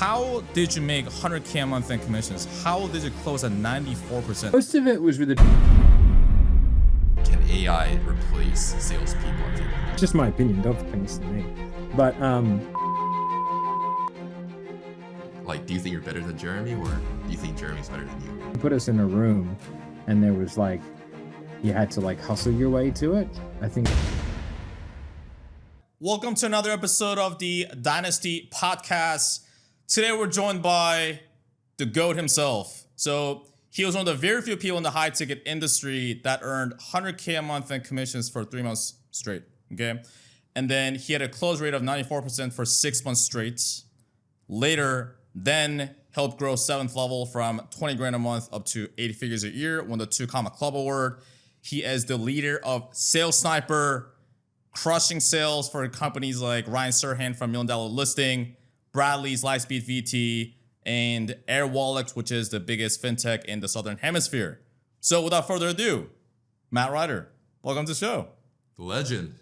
How did you make 100K a month in commissions? How did you close at 94%? Most of it was with the... Can AI replace salespeople? I think. Just my opinion, don't fucking listen to me. But, Like, do you think you're better than Jeremy, or do you think Jeremy's better than you? put us in a room and there was like, you had to like hustle your way to it. I think... Welcome to another episode of the Dynasty Podcast. Today we're joined by the GOAT himself. So he was one of the very few people in the high ticket industry that earned 100K a month in commissions for 3 months straight, okay? And then he had a close rate of 94% for 6 months straight. Later, then helped grow 7th level from 20 grand a month up to 80 figures a year, won the 2 Comma Club Award. He is the leader of Sales Sniper, crushing sales for companies like Ryan Serhant from $1 Million Listing, Bradley's Lightspeed VT, and Air Wallet, which is the biggest fintech in the Southern Hemisphere. So without further ado, Matt Ryder, welcome to the show. The legend.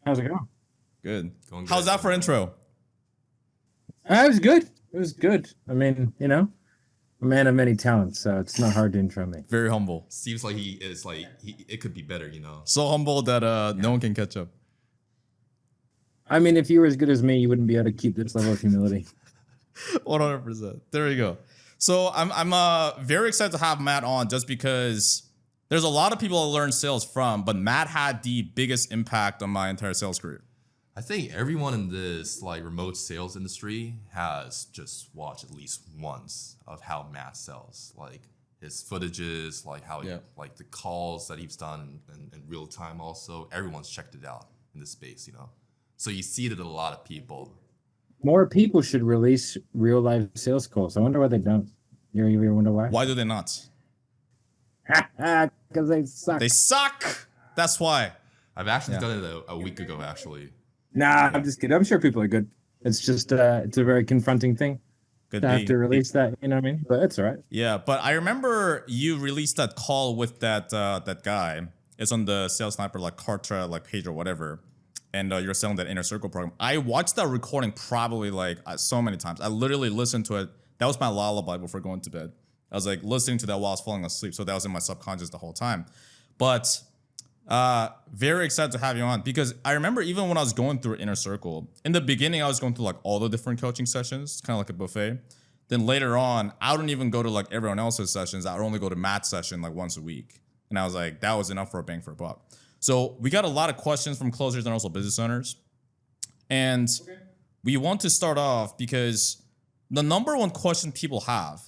How's it going? Good. Going How's good. that for intro? It was good. It was good. I mean, you know, a man of many talents, so it's not hard to intro me. Very humble. Seems like he is like it could be better, you know. So humble that no one can catch up. I mean, if you were as good as me, you wouldn't be able to keep this level of humility. 100%. There you go. So I'm very excited to have Matt on just because there's a lot of people I learned sales from, but Matt had the biggest impact on my entire sales career. I think everyone in this like remote sales industry has just watched at least once of how Matt sells, like his footages, like how like the calls that he's done in real time. Also, everyone's checked it out in this space, you know. So you see it in a lot of people. More people should release real life sales calls. I wonder why they don't. You ever wonder why? Why do they not? Because they suck. They suck. That's why. I've actually done it a week ago, actually. Nah, I'm just kidding. I'm sure people are good. It's just it's a very confronting thing Could to be. have to release that. You know what I mean? But it's all right. Yeah, but I remember you released that call with that guy. It's on the Sales Sniper like Kartra like page or whatever. And you're selling that inner circle program. I watched that recording probably like so many times. I literally listened to it. That was my lullaby before going to bed. I was like listening to that while I was falling asleep. So that was in my subconscious the whole time. But very excited to have you on because I remember even when I was going through inner circle, in the beginning, I was going through like all the different coaching sessions, kind of like a buffet. Then later on, I don't even go to like everyone else's sessions. I would only go to Matt's session like once a week. And I was like, that was enough for a bang for a buck. So we got a lot of questions from closers and also business owners. And we want to start off because the number one question people have,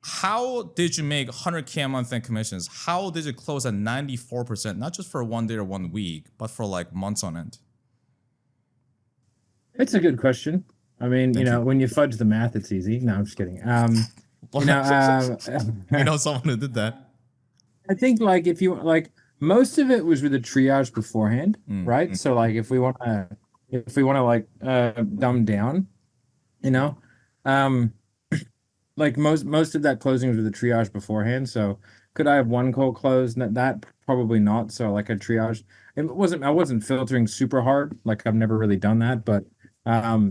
how did you make 100K a month in commissions? How did you close at 94%, not just for one day or 1 week, but for like months on end? It's a good question. I mean, you know, when you fudge the math, it's easy. No, I'm just kidding. You know, Someone who did that. I think like if you like, most of it was with a triage beforehand, right? So like if we want to like dumb down, you know, like most of that closing was with a triage beforehand. So could I have one call closed? That probably not. So like a triage, I wasn't filtering super hard. Like I've never really done that, but I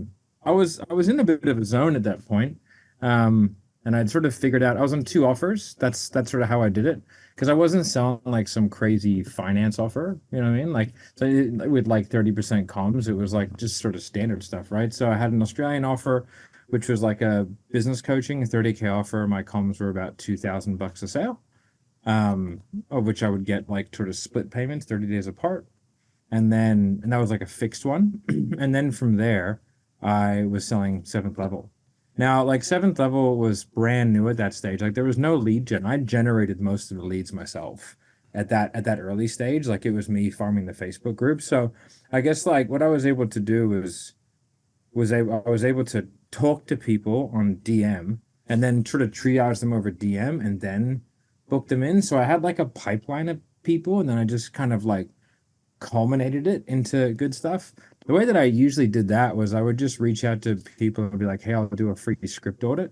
was in a bit of a zone at that point. And I'd sort of figured out I was on 2 offers. That's sort of how I did it. Because I wasn't selling like some crazy finance offer, you know what I mean? Like so with like 30% comms, it was like just sort of standard stuff, right? So I had an Australian offer, which was like a business coaching, a 30K offer. My comms were about $2,000 a sale, of which I would get like sort of split payments, 30 days apart, and that was like a fixed one. And then from there, I was selling 7th level. Now, like 7th level was brand new at that stage. Like there was no lead gen. I generated most of the leads myself at that early stage. Like it was me farming the Facebook group. So I guess like what I was able to do I was able to talk to people on DM and then sort of triage them over DM and then book them in. So I had like a pipeline of people and then I just kind of like culminated it into good stuff. The way that I usually did that was I would just reach out to people and be like, hey, I'll do a free script audit.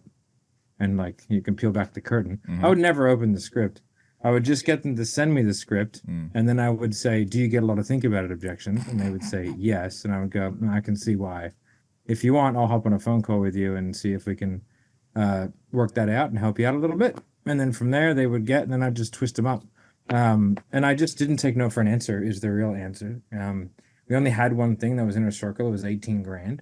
And like, you can peel back the curtain. I would never open the script. I would just get them to send me the script. And then I would say, do you get a lot of think about it objections? And they would say, yes. And I would go, I can see why. if you want, I'll hop on a phone call with you and see if we can work that out and help you out a little bit. And then from there they would get, and then I'd just twist them up. And I just didn't take no for an answer is the real answer. We only had one thing that was Inner Circle. It was 18 grand.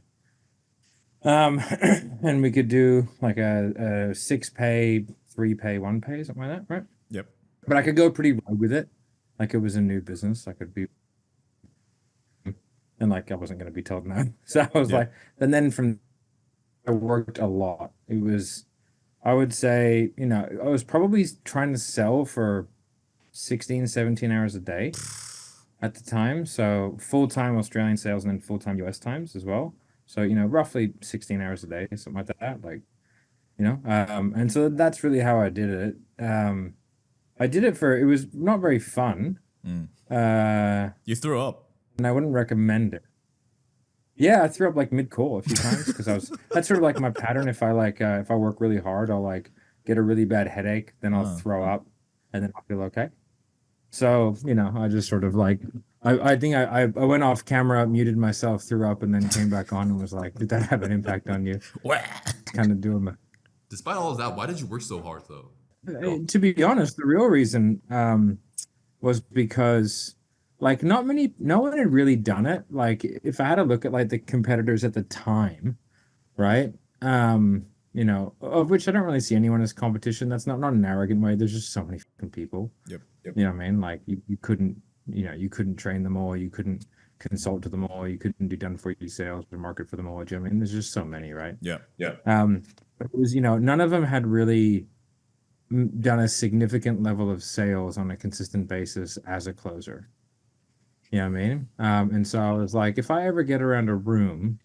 And we could do like a 6 pay, 3 pay, 1 pay, something like that, right? Yep. But I could go pretty rogue with it. Like it was a new business. I could be, and like I wasn't going to be told no. So I was like, and then from I worked a lot. It was, I would say, you know, I was probably trying to sell for 16, 17 hours a day at the time. So full-time Australian sales and then full-time US times as well. So, you know, roughly 16 hours a day, something like that. Like, you know, and so that's really how I did it. I did it for, it was not very fun. You threw up. And I wouldn't recommend it. Yeah, I threw up like mid-call a few times because that's sort of like my pattern. If I if I work really hard, I'll like get a really bad headache, then I'll throw up and then I'll feel okay. So, you know, I just sort of like, I think I went off camera, muted myself, threw up, and then came back on and was like, did that have an impact on you? Kind of doing my... Despite all of that, why did you work so hard though? To be honest, the real reason was because like no one had really done it. Like if I had to look at like the competitors at the time, right? You know, of which I don't really see anyone as competition. That's not an arrogant way. There's just so many fucking people. Yep. You know what I mean? Like you couldn't, you know, you couldn't train them all. You couldn't consult to them all. You couldn't do done for you sales or market for them all. I mean, there's just so many, right? Yeah. But it was, you know, none of them had really done a significant level of sales on a consistent basis as a closer. You know what I mean? And so I was like, if I ever get around a room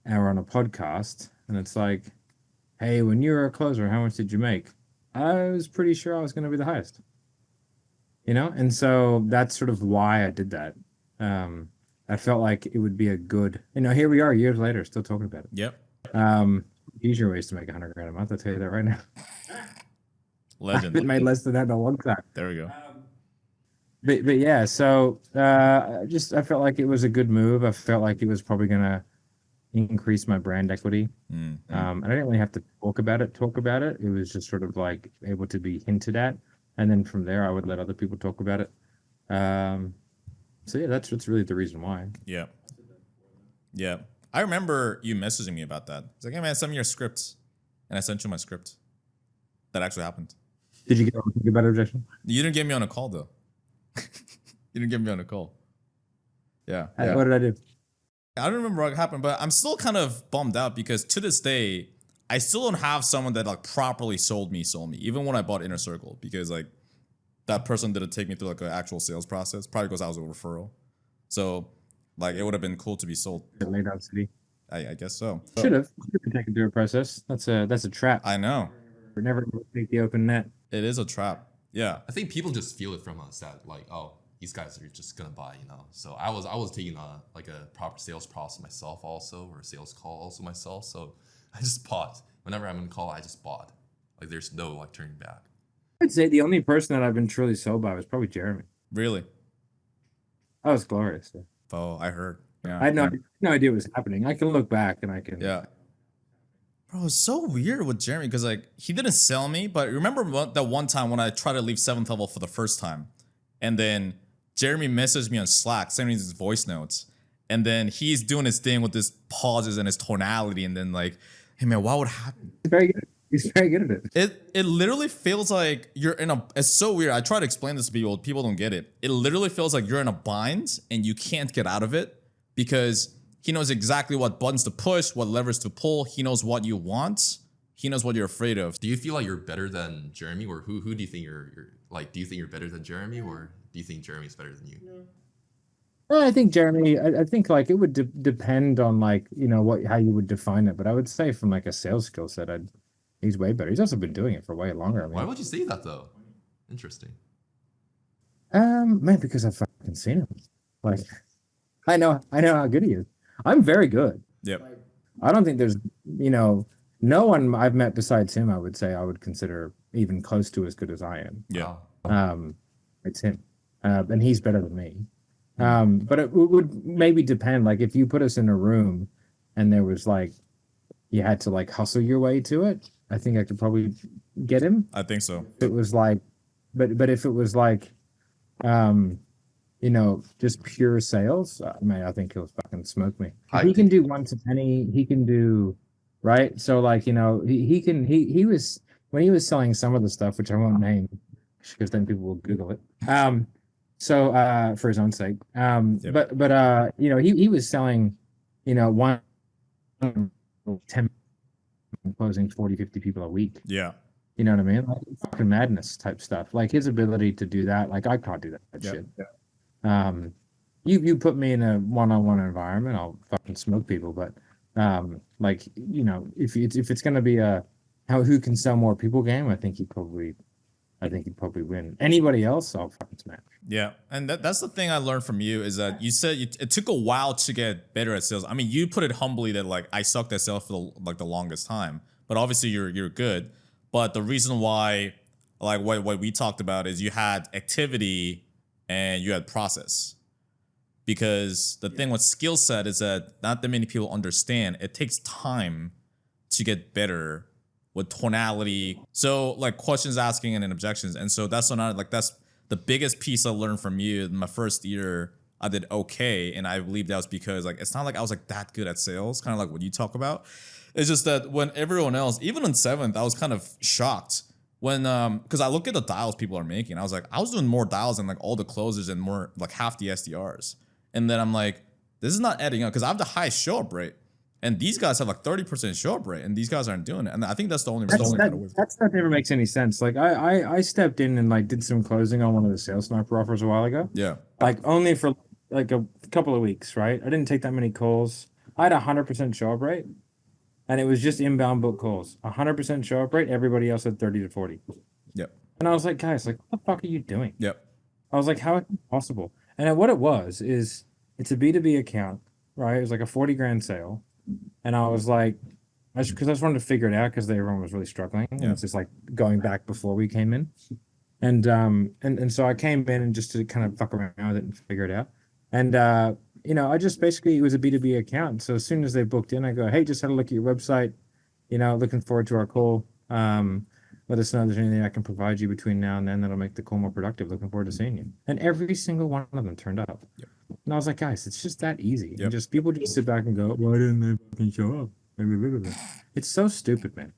or on a podcast and it's like, hey, when you were a closer, how much did you make? I was pretty sure I was going to be the highest. You know? And so that's sort of why I did that. I felt like it would be a good, you know, here we are years later, still talking about it. Yep. Easier ways to make 100 grand a month. I'll tell you that right now. Legend. I've made less than that in a long time. There we go. But yeah, so I felt like it was a good move. I felt like it was probably gonna increase my brand equity. And I didn't really have to talk about it. It was just sort of like able to be hinted at, and then from there I would let other people talk about it. So yeah, that's really the reason why. Yeah. Yeah. I remember you messaging me about that. It's like, hey man, send me your script. And I sent you my script. That actually happened. Did you get a better objection? You didn't get me on a call though. You didn't get me on a call. Yeah. What did I do? I don't remember what happened, but I'm still kind of bummed out because to this day, I still don't have someone that like properly sold me, even when I bought Inner Circle, because like that person didn't take me through like an actual sales process, probably because I was a referral. So like it would have been cool to be sold. Laid out city. I guess so. Should have taken through a process. That's a trap. I know. We're never going to take the open net. It is a trap. Yeah. I think people just feel it from us that like, oh, these guys are just gonna buy, you know. So I was taking a proper sales process myself also, or a sales call also myself. So I just bought. Whenever I'm in call, I just bought. Like there's no like turning back. I'd say the only person that I've been truly sold by was probably Jeremy. Really? That was glorious. Yeah. Oh, I heard. Yeah. I had no idea what was happening. I can look back and I can. Yeah. Bro, it's so weird with Jeremy because like he didn't sell me, but remember that one time when I tried to leave 7th level for the first time, and then Jeremy messaged me on Slack, sending me his voice notes, and then he's doing his thing with his pauses and his tonality, and then like, hey man, what would happen? He's very good. He's very good at it. It literally feels like you're in a. It's so weird. I try to explain this to people. People don't get it. It literally feels like you're in a bind and you can't get out of it because he knows exactly what buttons to push, what levers to pull. He knows what you want. He knows what you're afraid of. Do you feel like you're better than Jeremy, or who do you think you're like? Do you think you're better than Jeremy, or do you think Jeremy's better than you? Well, I think Jeremy. I think like it would depend on like you know how you would define it, but I would say from like a sales skill set, he's way better. He's also been doing it for way longer. I mean, why would you say that though? Interesting. Man, because I've fucking seen him. Like, I know how good he is. I'm very good. Yep. I don't think there's, no one I've met besides him, I would say I would consider even close to as good as I am. Yeah. It's him. And he's better than me. But it would maybe depend. Like if you put us in a room and there was like you had to like hustle your way to it, I think I could probably get him. I think so. If it was like, but if it was like, just pure sales, man, I think he'll fucking smoke me. I He can think- do one to penny. He can do, right? So like, he was when he was selling some of the stuff, which I won't name because then people will Google it. So for his own sake. Yep. But he was selling, one 10 closing 40, 50 people a week. Yeah. You know what I mean? Like fucking madness type stuff. Like his ability to do that, like I can't do that Yep. shit. You put me in a one-on-one environment, I'll fucking smoke people. But if it's gonna be a who can sell more people game, I think he'd probably win. Anybody else, I'll fucking smash. Yeah, and that's the thing I learned from you is that you said it took a while to get better at sales. I mean, you put it humbly that like I sucked at sales for the longest time, but obviously you're good. But the reason why, like what we talked about, is you had activity and you had process. Because the thing with skill set is that not that many people understand. It takes time to get better with tonality. So like questions asking and then objections. And so that's the biggest piece I learned from you. In my first year, I did okay. And I believe that was because like it's not like I was like that good at sales, kind of like what you talk about. It's just that when everyone else, even in 7th, I was kind of shocked when because I look at the dials people are making. I was like, I was doing more dials than like all the closers and more like half the SDRs. And then I'm like, this is not adding up because I have the highest show up rate. And these guys have like 30% show up rate, and these guys aren't doing it. And I think that's the only reason. That stuff never makes any sense. Like I stepped in and like did some closing on one of the sales sniper offers a while ago. Yeah. Like only for like a couple of weeks, right? I didn't take that many calls. I had 100% show up rate, and it was just inbound book calls. 100% show up rate. Everybody else had 30 to 40. Yep. And I was like, guys, like, what the fuck are you doing? Yep. I was like, how is it possible? And what it was is it's a B2B account, right? It was like a 40 grand sale. And I was like, because I just wanted to figure it out because everyone was really struggling. And Yeah. it's just like going back before we came in. And so I came in and just to kind of fuck around with it and figure it out. And, I just basically, it was a B2B account. So as soon as they booked in, I go, hey, just had a look at your website, looking forward to our call. Let us know if there's anything I can provide you between now and then that'll make the call more productive. Looking forward to seeing you. And every single one of them turned up. Yep. And I was like, guys, it's just that easy. Yep. And just people just sit back and go, why didn't they fucking show up? It's so stupid, man.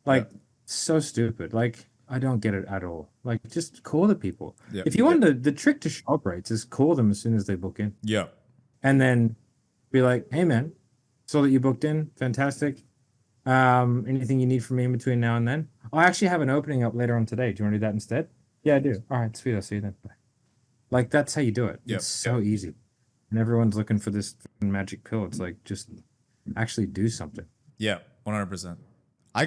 Like, so stupid. Like, I don't get it at all. Like, just call the people. Yep. If you want the trick to show up rates is call them as soon as they book in. Yeah. And then be like, hey, man, saw that you booked in. Fantastic. Anything you need from me in between now and then? I actually have an opening up later on today. Do you want to do that instead? Yeah, I do. All right, sweet. I'll see you then. Bye. Like, that's how you do it. Yep. It's so easy. And everyone's looking for this magic pill. It's like, just actually do something. Yeah. 100%. I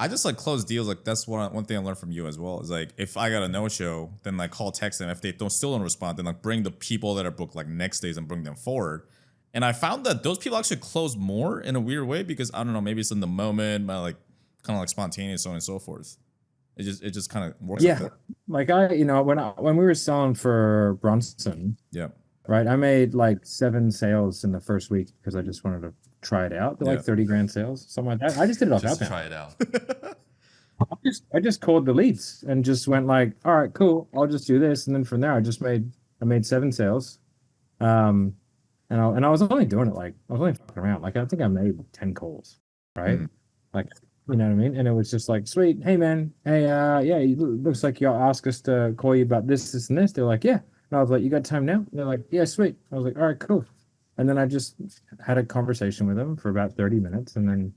just like close deals. Like that's one thing I learned from you as well is like, if I got a no-show, then like call, text them. If they still don't respond, then like bring the people that are booked like next days and bring them forward. And I found that those people actually close more in a weird way because I don't know, maybe it's in the moment, but like kind of like spontaneous, so on and so forth. It just kind of works. Yeah. Like when we were selling for Bronson, Yeah. right, I made like 7 sales in the first week because I just wanted to try it out. They're like 30 grand sales, something like that. I just did it off Just outbound. try it out. I just called the leads and just went like, all right, cool, I'll just do this. And then from there I made 7 sales. And I was only doing it like I was only fucking around. Like I think I made 10 calls, right? Like, you know what I mean? And it was just like, sweet, hey man, hey, yeah, it looks like y'all asked us to call you about this and this. They're like, yeah. And I was like, you got time now? And they're like, yeah, sweet. I was like, all right, cool. And then I just had a conversation with them for about 30 minutes and then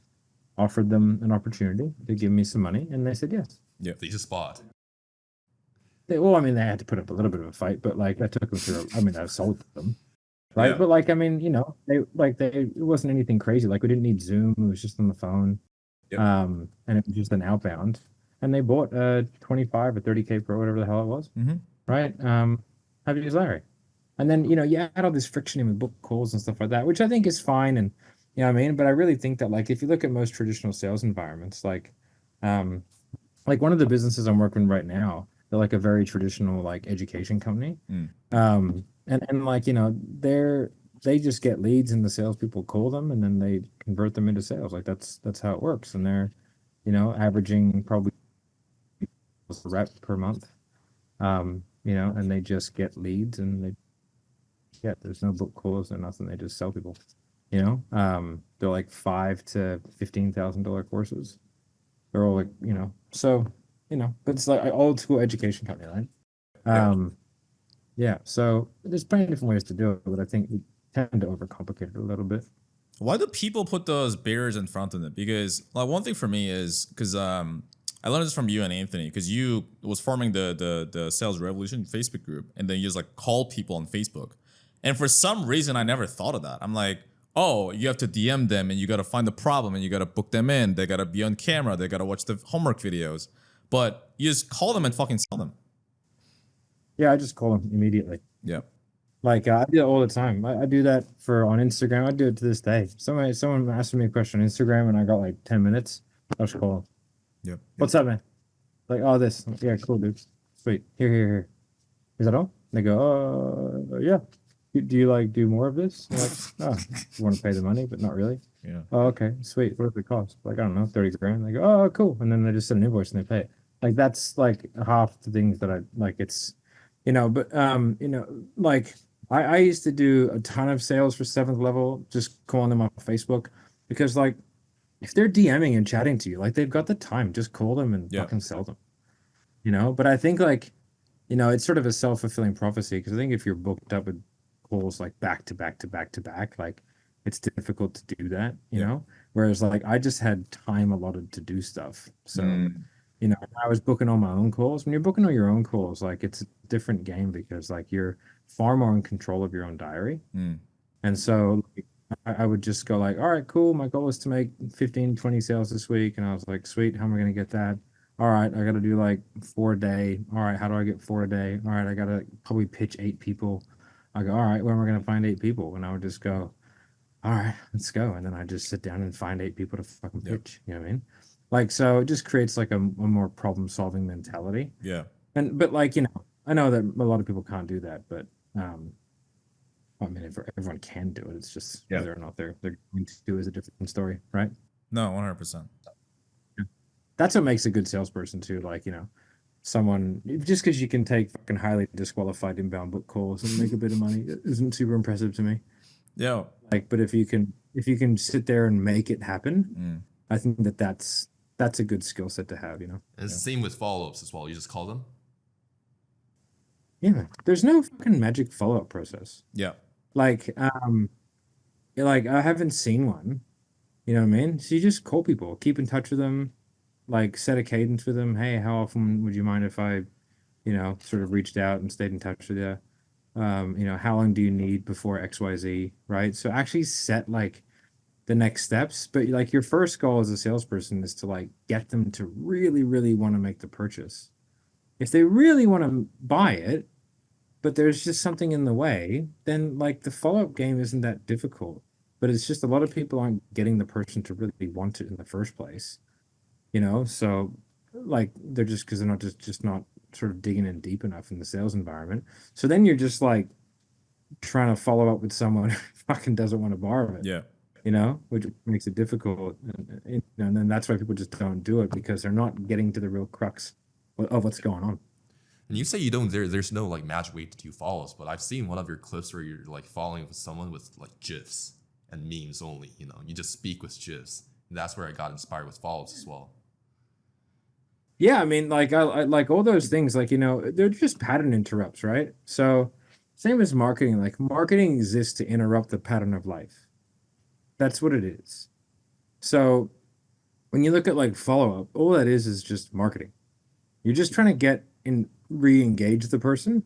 offered them an opportunity to give me some money. And they said yes. Yeah. They just bought. They had to put up a little bit of a fight, but like I took them through, I sold them. Right. Yeah. But like, it wasn't anything crazy. Like we didn't need Zoom. It was just on the phone. Yep. And it was just an outbound. And they bought a 25 or 30K Pro, whatever the hell it was. Mm-hmm. Right. Have you used Larry? And then, you add all this friction in with book calls and stuff like that, which I think is fine. And you know what I mean? But I really think that like, if you look at most traditional sales environments, like one of the businesses I'm working with right now, they're like a very traditional like education company. And like, they're they just get leads and the salespeople call them and then they convert them into sales. Like that's how it works. And they're, averaging probably a rep per month. And they just get leads and there's no book calls or nothing. They just sell people. They're like $5,000 to $15,000 courses. They're all like, so, but it's like an old school education company, right? Yeah. So there's plenty of different ways to do it, but I think we tend to overcomplicate it a little bit. Why do people put those barriers in front of them? Because like one thing for me is because I learned this from you and Anthony, because you was forming the Sales Revolution Facebook group, and then you just like call people on Facebook. And for some reason, I never thought of that. I'm like, oh, you have to DM them and you got to find the problem and you got to book them in. They got to be on camera. They got to watch the homework videos. But you just call them and fucking sell them. Yeah, I just call them immediately. Yeah. Like I do it all the time. I do that on Instagram. I do it to this day. Someone asked me a question on Instagram and I got like 10 minutes. I'll just call them. Yep. What's up, man? Like, oh, this. Yeah, cool, dude. Sweet. Here. Is that all? They go, yeah. Do you like do more of this? I'm like, oh, you want to pay the money, but not really. Yeah. Oh, okay, sweet. What does it cost? Like, I don't know, 30 grand. They go, oh, cool. And then they just send an invoice and they pay it. Like, that's like half the things that I like. It's, but like I used to do a ton of sales for 7th level, just calling them on Facebook, because like if they're DMing and chatting to you, like they've got the time, just call them and fucking sell them. But I think like, it's sort of a self-fulfilling prophecy, because I think if you're booked up with calls like back to back to back to back, like it's difficult to do that, whereas like I just had time allotted to do stuff. So I was booking all my own calls. When you're booking all your own calls, like it's a different game, because like you're far more in control of your own diary. And so like, I would just go like, all right, cool, my goal is to make 15 20 sales this week. And I was like, sweet, how am I going to get that? All right, I got to do like 4 a day. All right, how do I get 4 a day? All right, I got to probably pitch 8 people. I go, all right, where am I going to find 8 people? And I would just go, all right, let's go. And then I just sit down and find 8 people to fucking pitch. You know what I mean? Like, so it just creates like a more problem solving mentality. Yeah. But like, I know that a lot of people can't do that, but I mean, if everyone can do it, it's just whether or not they're going to do is a different story, right? No, 100%. That's what makes a good salesperson too. Like, someone, just because you can take fucking highly disqualified inbound book calls and make a bit of money isn't super impressive to me. Yeah. Like, but if you can sit there and make it happen, I think that's a good skill set to have, And it's the same with follow-ups as well. You just call them. Yeah, there's no fucking magic follow-up process. Yeah. Like I haven't seen one. You know what I mean? So you just call people, keep in touch with them, like set a cadence with them. Hey, how often would you mind if I, sort of reached out and stayed in touch with you? How long do you need before XYZ, right? So actually set like the next steps, but like your first goal as a salesperson is to like get them to really, really want to make the purchase. If they really want to buy it, but there's just something in the way, then like the follow-up game isn't that difficult. But it's just a lot of people aren't getting the person to really want it in the first place. So like they're just, because they're not just not sort of digging in deep enough in the sales environment. So then you're just like trying to follow up with someone who fucking doesn't want to borrow it. Yeah. Which makes it difficult. And then that's why people just don't do it, because they're not getting to the real crux of what's going on. And you say you don't, there's no like magic way to do follows, but I've seen one of your clips where you're like following with someone with like GIFs and memes only, you just speak with GIFs. And that's where I got inspired with follows as well. Yeah, I mean, like I like all those things, like, they're just pattern interrupts, right? So same as marketing, like marketing exists to interrupt the pattern of life. That's what it is. So when you look at like follow-up, all that is just marketing. You're just trying to get in, re-engage the person,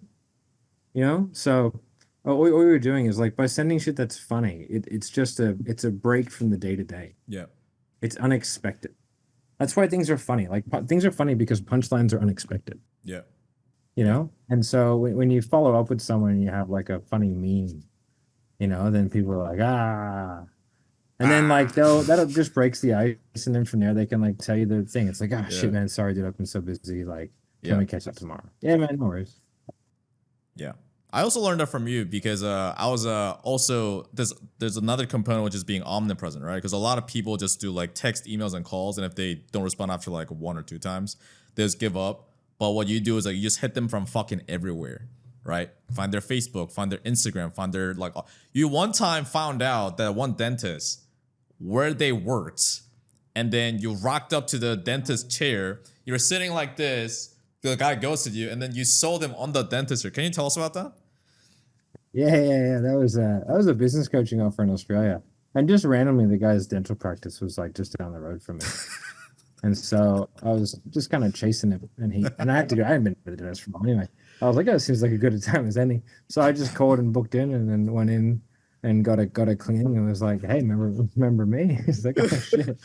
So what we were doing is like by sending shit that's funny, it's a break from the day-to-day. Yeah. It's unexpected. That's why things are funny. Like things are funny because punchlines are unexpected. Yeah. And so when you follow up with someone and you have like a funny meme, then people are like, and then like that'll just breaks the ice, and then from there they can like tell you the thing. It's like, shit, man, sorry, dude, I've been so busy. Like, can we catch up tomorrow? Yeah, man, no worries. Yeah. I also learned that from you because I was also there's another component which is being omnipresent, right? Because a lot of people just do like text, emails, and calls, and if they don't respond after like 1 or 2 times, they just give up. But what you do is like you just hit them from fucking everywhere, right? Find their Facebook, find their Instagram, find their like. You one time found out that one dentist where they worked, and then you rocked up to the dentist chair. You're sitting like this. The guy ghosted you, and then you sold him on the dentist chair. Can you tell us about that? Yeah. That was a business coaching offer in Australia, and just randomly, the guy's dental practice was like just down the road from me, and so I was just kind of chasing him, and I had to go. I hadn't been to the dentist for long anyway. I was like, oh, it seems like a good a time as any. So I just called and booked in, and then went in and got a cleaning, and was like, hey, remember me? He's like, oh shit.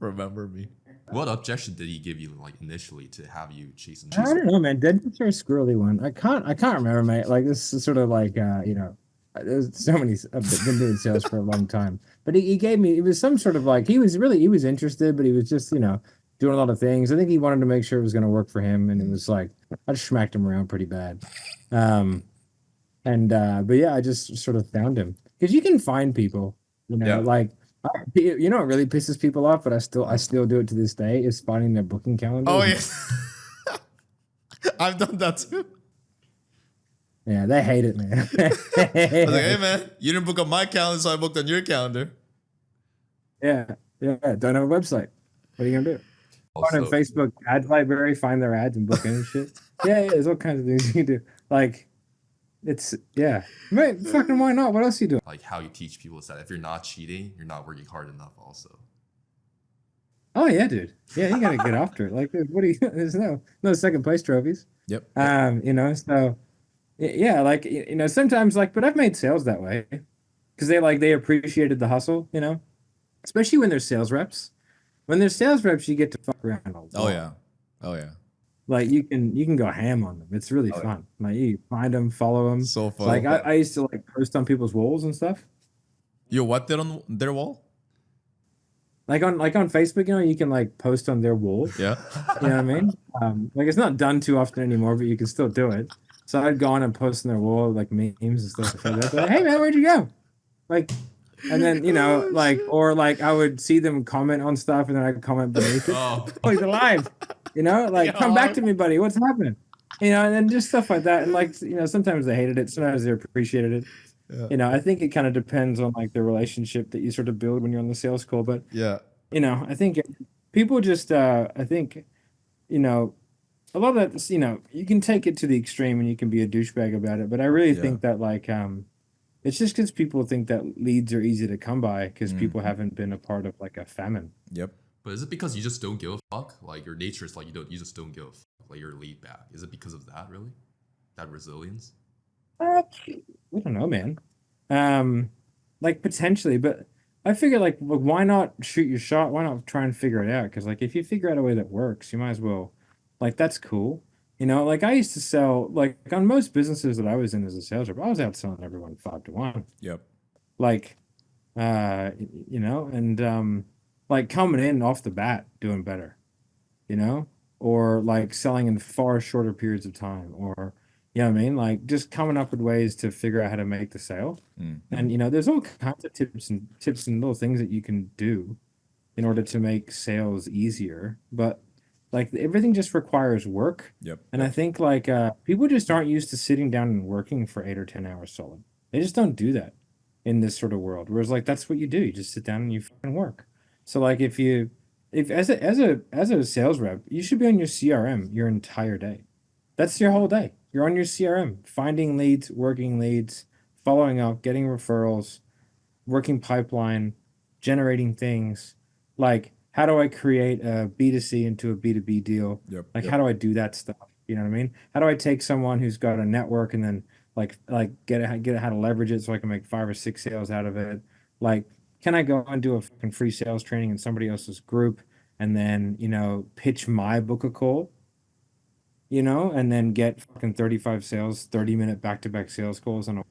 Remember me. What objection did he give you like initially to have you chase and I chase? don't know, man. Dentists are a squirrely one. I can't remember, mate. Like this is sort of like there's so many. I've been doing sales for a long time, but he gave me. It was some sort of like he was interested, but he was just doing a lot of things. I think he wanted to make sure it was going to work for him, and it was like I just smacked him around pretty bad. But yeah, I just sort of found him because you can find people, like. You know what really pisses people off, but I still do it to this day, is finding their booking calendar. Oh yeah. I've done that too. Yeah, they hate it, man. I was like, hey man, you didn't book on my calendar, so I booked on your calendar. Yeah, don't have a website. What are you gonna do? Go on Also, Facebook ad library, find their ads and book in and shit. Yeah, there's all kinds of things you can do. Like, mate, fucking why not? What else are you doing? like how you teach people is that if you're not cheating, you're not working hard enough. Also, Oh yeah, dude. Yeah, you gotta get after it. Like, what do you? There's no second place trophies. Yep. So yeah, like sometimes like, but I've made sales that way because they appreciated the hustle, especially when they're sales reps. When they're sales reps, you get to fuck around a lot. Oh yeah. Like you can go ham on them. It's really fun. Like you find them, follow them. So fun. Like I used to like post on people's walls and stuff. You what did on their wall? Like on Facebook, you can like post on their wall. Yeah. You know what I mean? Like it's not done too often anymore, but you can still do it. So I'd go on and post on their wall like memes and stuff like that. Like, hey man, where'd you go? Like, and then or like I would see them comment on stuff and then I'd comment beneath it. Oh, he's alive. Come back to me, buddy. What's happening? And then just stuff like that. And like, sometimes they hated it, sometimes they appreciated it. Yeah. I think it kind of depends on like the relationship that you sort of build when you're on the sales call. But Yeah. I think people just a lot of that, you can take it to the extreme and you can be a douchebag about it. But I really think that like it's just because people think that leads are easy to come by because people haven't been a part of like a famine. Yep. but is it because you just don't give a fuck? Like your nature is like you just don't give a fuck. Like you're laid back. Is it because of that really? That resilience? I don't know, man. Like potentially, but I figure like why not shoot your shot? Why not try and figure it out? Because like if you figure out a way that works, you might as well. Like that's cool. Like I used to sell like on most businesses that I was in as a sales rep, I was out selling everyone 5-1. Yep. Like, and like coming in off the bat doing better, or like selling in far shorter periods of time, or you know what I mean, like just coming up with ways to figure out how to make the sale. And there's all kinds of tips and little things that you can do in order to make sales easier, but like everything just requires work. Yep. And I think like people just aren't used to sitting down and working for 8 or 10 hours solid. They just don't do that in this sort of world. Whereas like that's what you do. You just sit down and you fucking work. So like if as a sales rep, you should be on your CRM your entire day. That's your whole day. You're on your CRM, finding leads, working leads, following up, getting referrals, working pipeline, generating things. Like, how do I create a B2C into a B2B deal? Yep. Like, how do I do that stuff? You know what I mean? How do I take someone who's got a network and then like get how to leverage it so I can make 5 or 6 sales out of it? Like, can I go and do a fucking free sales training in somebody else's group and then, pitch my book a call? And then get fucking 35 sales, 30-minute back-to-back sales calls on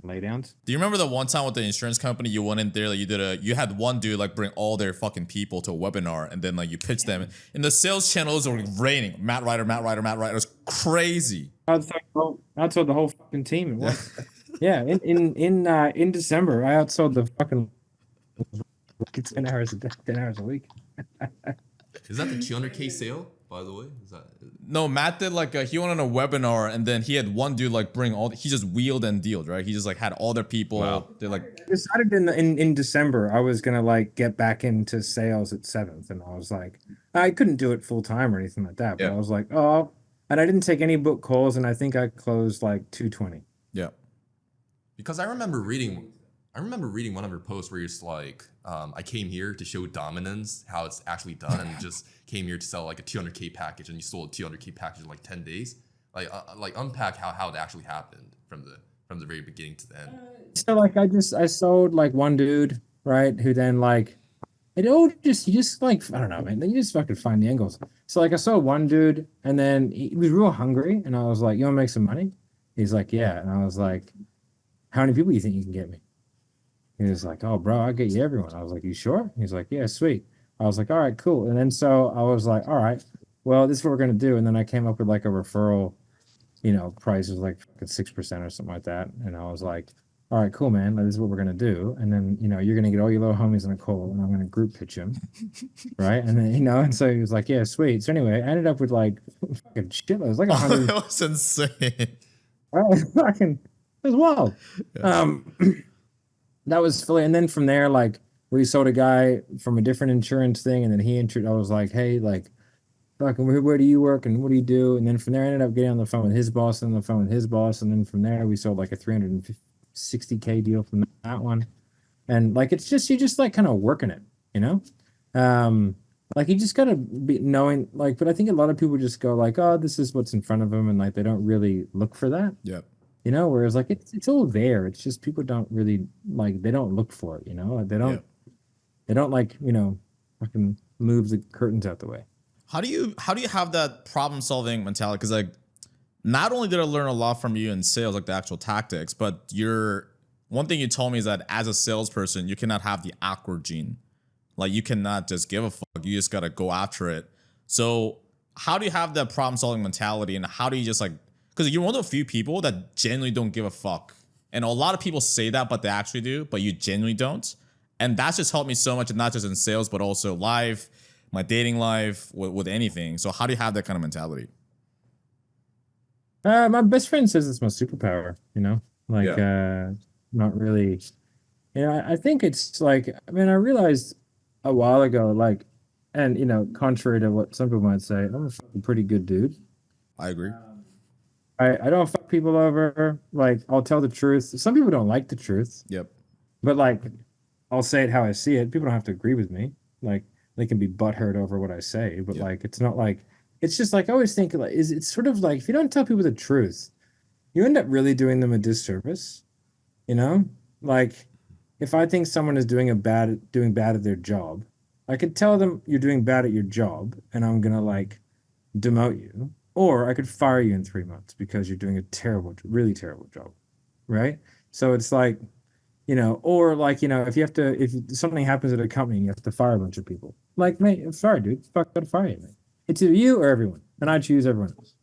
laydowns. Do you remember the one time with the insurance company you went in there, like you had one dude like bring all their fucking people to a webinar and then like you pitched them and the sales channels were raining. Matt Ryder. It was crazy. I was like, well, outsold the whole fucking team at once. Yeah, in December, I outsold the fucking 10 hours a week. Is that the 200K sale, by the way? Is that? No, Matt did like he went on a webinar and then he had one dude like bring all. He just wheeled and dealed, right? He just like had all their people. Wow. They like I decided in December I was gonna like get back into sales at 7th, and I was like, I couldn't do it full time or anything like that, but Yeah. I was like, oh, and I didn't take any book calls, and I think I closed like 220. yeah. Because I remember reading one of your posts where it's like, I came here to show dominance, how it's actually done, and just came here to sell like a 200K package, and you sold a 200K package in like 10 days. Like unpack how it actually happened from the very beginning to the end. So like I sold like one dude, right, who then like you just like, I don't know, man, then you just fucking find the angles. So like I saw one dude, and then he was real hungry, and I was like, you want to make some money? He's like, yeah. And I was like, how many people do you think you can get me? He was like, oh, bro, I'll get you everyone. I was like, you sure? He's like, yeah, sweet. I was like, all right, cool. And then so I was like, all right, well, this is what we're going to do. And then I came up with like a referral, price was like 6% or something like that. And I was like, all right, cool, man. This is what we're going to do. And then, you're going to get all your little homies on a call, and I'm going to group pitch them. Right. And then, and so he was like, yeah, sweet. So anyway, I ended up with like fucking shit. It was like 100. That was insane. Fucking, it was wild. Yeah. That was fully, and then from there, like we sold a guy from a different insurance thing, and then I was like, hey, like, fucking, where do you work and what do you do? And then from there, I ended up getting on the phone with his boss, and on the phone with his boss, and then from there, we sold like a 360K deal from that one. And like you just like kind of working it, like you just gotta be knowing, like, but I think a lot of people just go like, oh, this is what's in front of them, and like they don't really look for that. Yeah. Whereas like it's all there. It's just people don't really like, they don't look for it, like they don't like, fucking move the curtains out the way. How do you have that problem solving mentality? Because like, not only did I learn a lot from you in sales, like the actual tactics, but one thing you told me is that as a salesperson, you cannot have the awkward gene. Like you cannot just give a fuck. You just gotta go after it. So how do you have that problem solving mentality, and how do you just like? Because you're one of the few people that genuinely don't give a fuck. And a lot of people say that, but they actually do, but you genuinely don't. And that's just helped me so much, not just in sales, but also life, my dating life, with anything. So how do you have that kind of mentality? My best friend says it's my superpower, not really, I think it's like, I mean, I realized a while ago, like, and, contrary to what some people might say, I'm a fucking pretty good dude. I agree. I don't fuck people over. Like, I'll tell the truth. Some people don't like the truth. Yep. But like, I'll say it how I see it. People don't have to agree with me. Like, they can be butthurt over what I say, but like, it's not like, it's just like, I always think like, it's sort of like, if you don't tell people the truth, you end up really doing them a disservice. Like, if I think someone is doing bad at their job, I could tell them you're doing bad at your job, and I'm gonna like demote you. Or I could fire you in 3 months because you're doing a really terrible job, right? So it's like, or like, if something happens at a company and you have to fire a bunch of people, like, mate, I'm sorry, dude, fuck, gotta fire you, mate. It's either you or everyone, and I choose everyone else.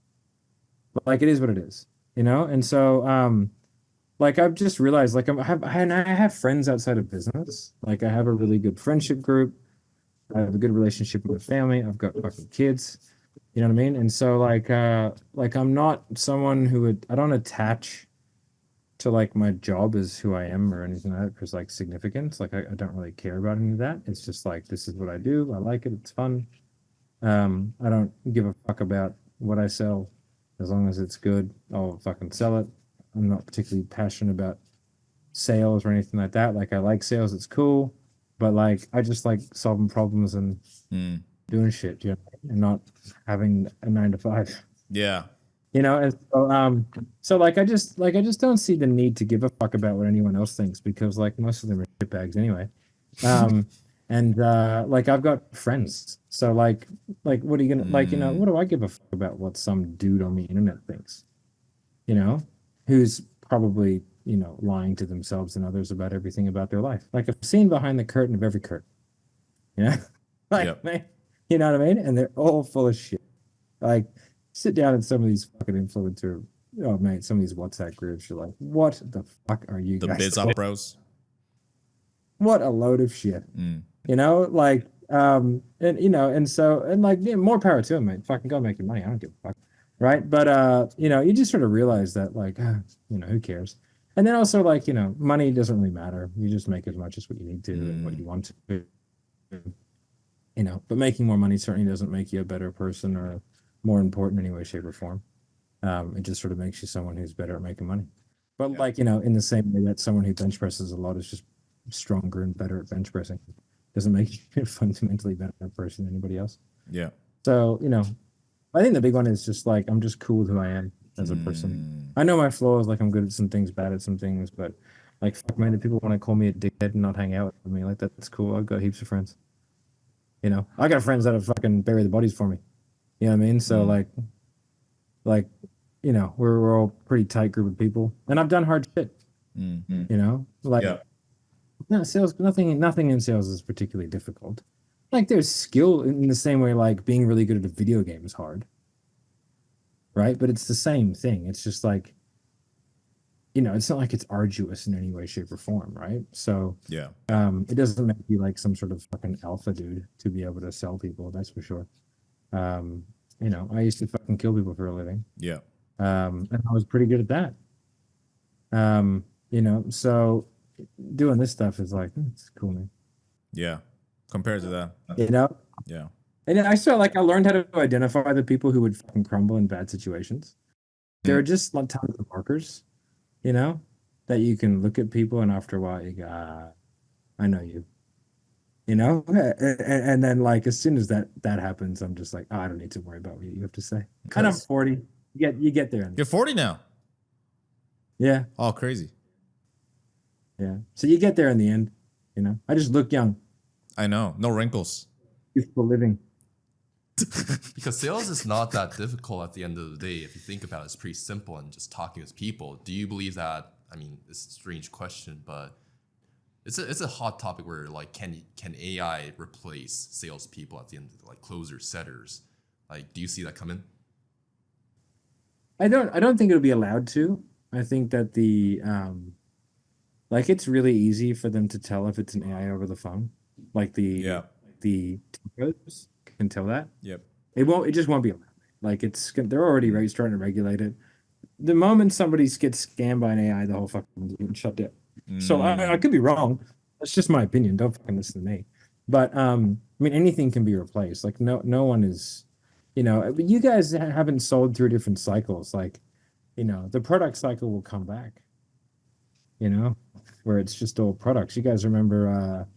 But like, it is what it is, And so, like, I've just realized, like, I have friends outside of business. Like, I have a really good friendship group. I have a good relationship with my family. I've got fucking kids. You know what I mean? And so like I'm not someone I don't attach to like my job as who I am or anything like that because like significance. Like I don't really care about any of that. It's just like, this is what I do. I like it. It's fun. I don't give a fuck about what I sell. As long as it's good, I'll fucking sell it. I'm not particularly passionate about sales or anything like that. Like I like sales, it's cool. But like I just like solving problems and doing shit, and not having a 9 to 5. Yeah. And so like I just don't see the need to give a fuck about what anyone else thinks, because like most of them are shitbags anyway. And like I've got friends. So like what are you gonna like, what do I give a fuck about what some dude on the internet thinks? Who's probably, lying to themselves and others about everything about their life. Like I've seen behind the curtain of every curtain. Like Yep. man, you know what I mean? And they're all full of shit. Like sit down in some of these fucking influencer oh mate, some of these WhatsApp groups, you're like, what the fuck are you The guys biz doing? up bros. What a load of shit. Mm. You know, like, and you know, and so, and like, yeah, more power to him, mate. Fucking go make your money. I don't give a fuck. Right. But, you know, you just sort of realize that, like, you know, who cares? And then also, like, you know, money doesn't really matter. You just make as much as what you need to and what you want to, you know, but making more money certainly doesn't make you a better person or more important in any way, shape, or form. It just sort of makes you someone who's better at making money. But Yeah. like, you know, in the same way that someone who bench presses a lot is just stronger and better at bench pressing, doesn't make you a fundamentally better person than anybody else. Yeah. So, you know, I think the big one is just like, I'm just cool with who I am as a person. I know my flaws, like I'm good at some things, bad at some things, but like, fuck man, if people want to call me a dickhead and not hang out with me, like that's cool. I've got heaps of friends. You know, I got friends that have fucking bury the bodies for me. You know what I mean? So like, you know, we're all pretty tight group of people, and I've done hard shit. You know, like, Yeah. no sales, nothing in sales is particularly difficult. Like, there's skill in the same way, like being really good at a video game is hard, right? But it's the same thing. It's just like, you know, it's not like it's arduous in any way, shape, or form, right? So, Yeah. it doesn't make you like some sort of fucking alpha dude to be able to sell people. That's for sure. You know, I used to fucking kill people for a living. Yeah. And I was pretty good at that. You know, so doing this stuff is like, it's cool, man. Yeah. Compared to that. You know? Yeah. And I saw, like, I learned how to identify the people who would fucking crumble in bad situations. There are just like tons of markers, you know, that you can look at people, and after a while you go, I know you. You know? And then, like, as soon as that happens, I'm just like, I don't need to worry about what you have to say. And I'm 40. You get there. You're 40 now. Yeah. Oh, crazy. Yeah. So you get there in the end, you know. I just look young. I know. No wrinkles. Youthful living. Because sales is not that difficult at the end of the day. If you think about it, it's pretty simple and just talking with people. Do you believe that? I mean, it's a strange question, but it's a hot topic where, like, can AI replace salespeople at the end of the, like, closers, setters? Like, do you see that coming? I don't think it'll be allowed to. I think that like, it's really easy for them to tell if it's an AI over the phone. Like the telcos can tell that. Yep. It just won't be allowed. Like, they're already starting to regulate it. The moment somebody gets scammed by an AI, the whole fucking thing's getting shut down. So I could be wrong. That's just my opinion. Don't fucking listen to me. But I mean, anything can be replaced. Like, no one is, you know. But you guys haven't sold through different cycles. Like, you know, the product cycle will come back. You know, where it's just old products. You guys remember?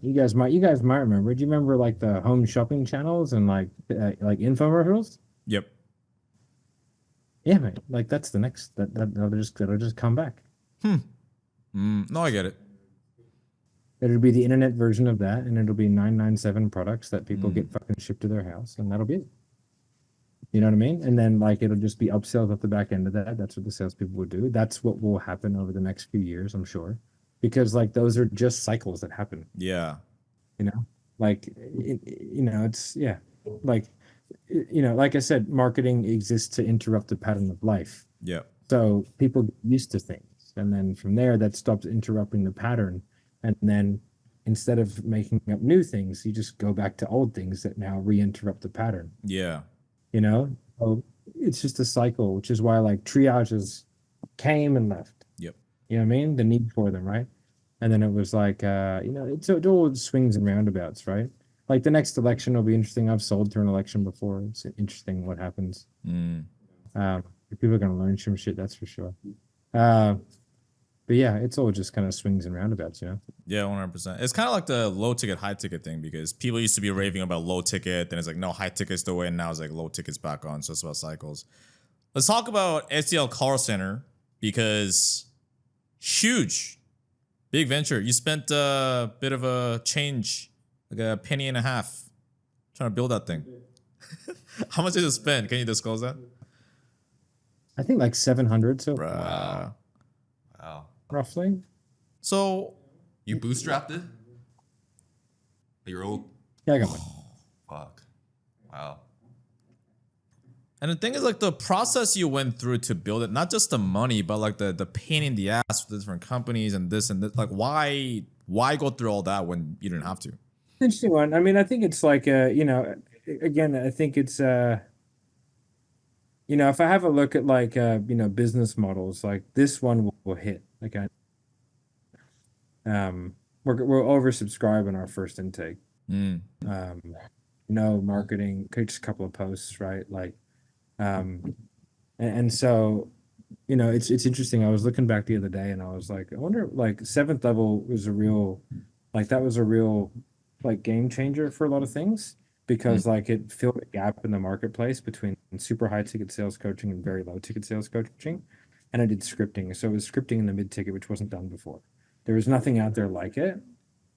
You guys might remember. Do you remember, like, the home shopping channels and like infomercials? Yep. Yeah, man. Like, that's the next that'll just come back. No, I get it. It'll be the internet version of that, and it'll be 997 products that people get fucking shipped to their house, and that'll be it. You know what I mean? And then, like, it'll just be upsells at the back end of that. That's what the salespeople would do. That's what will happen over the next few years, I'm sure, because, like, those are just cycles that happen. Yeah. You know, like, you know, it's, yeah, like, you know, like I said, marketing exists to interrupt the pattern of life. Yeah. So people get used to things, and then from there, that stops interrupting the pattern, and then instead of making up new things, you just go back to old things that now re-interrupt the pattern. Yeah. You know, so it's just a cycle, which is why, like, triages came and left. Yep. You know what I mean? The need for them, right? And then it was like, you know, it all swings and roundabouts, right? Like, the next election will be interesting. I've sold through an election before. It's interesting what happens. People are going to learn some shit, that's for sure. But yeah, it's all just kind of swings and roundabouts, you know? Yeah, 100%. It's kind of like the low ticket, high ticket thing, because people used to be raving about low ticket, then it's like, no, high ticket's the way, and now it's like low ticket's back on. So it's about cycles. Let's talk about SDL Call Center, because huge, big venture. You spent a bit of a change, like a penny and a half, trying to build that thing. How much did you spend? Can you disclose that? I think like 700, so Bruh. Wow. roughly. So You bootstrapped it? Your old Yeah, I got one. fuck. Wow. And the thing is, like, the process you went through to build it, not just the money, but like the pain in the ass with the different companies and this and that. Like, why go through all that when you didn't have to? Interesting one. I mean, I think it's like again, I think it's if I have a look at like business models, like this one will hit. Like we're oversubscribed in our first intake. Mm. No marketing, just a couple of posts, right? Like, and so it's interesting. I was looking back the other day and I was like, I wonder, like, seventh level was a real, like, that was a real, like, game changer for a lot of things because, like, it filled a gap in the marketplace between super high ticket sales coaching and very low ticket sales coaching. And I did scripting. So it was scripting in the mid ticket, which wasn't done before. There was nothing out there like it.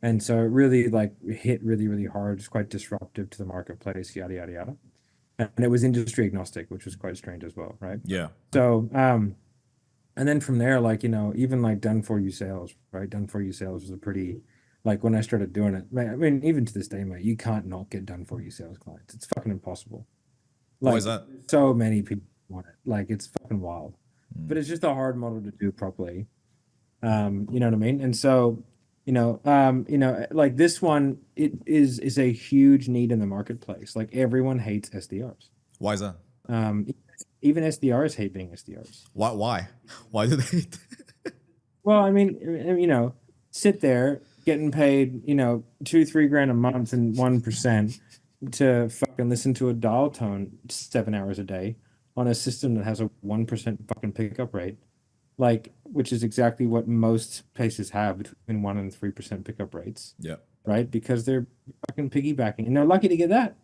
And so it really, like, hit really, really hard. It's quite disruptive to the marketplace, yada, yada, yada. And it was industry agnostic, which was quite strange as well, right? Yeah. So, and then from there, like, even like done for you sales, right? Done for you sales was a pretty, like, when I started doing it, I mean, even to this day, mate, you can't not get done for you sales clients. It's fucking impossible. Like, Why is that? so many people want it. Like, it's fucking wild. But it's just a hard model to do properly. You know what I mean? And so, like this one, it is a huge need in the marketplace. Like, everyone hates SDRs. Why is that? Even SDRs hate being SDRs. Why do they hate? Well, I mean, sit there getting paid, $2-3 grand a month and 1% to fucking listen to a dial tone 7 hours a day on a system that has a 1% fucking pickup rate, like, which is exactly what most places have, between 1% and 3% pickup rates. Yeah. Right, because they're fucking piggybacking, and they're lucky to get that.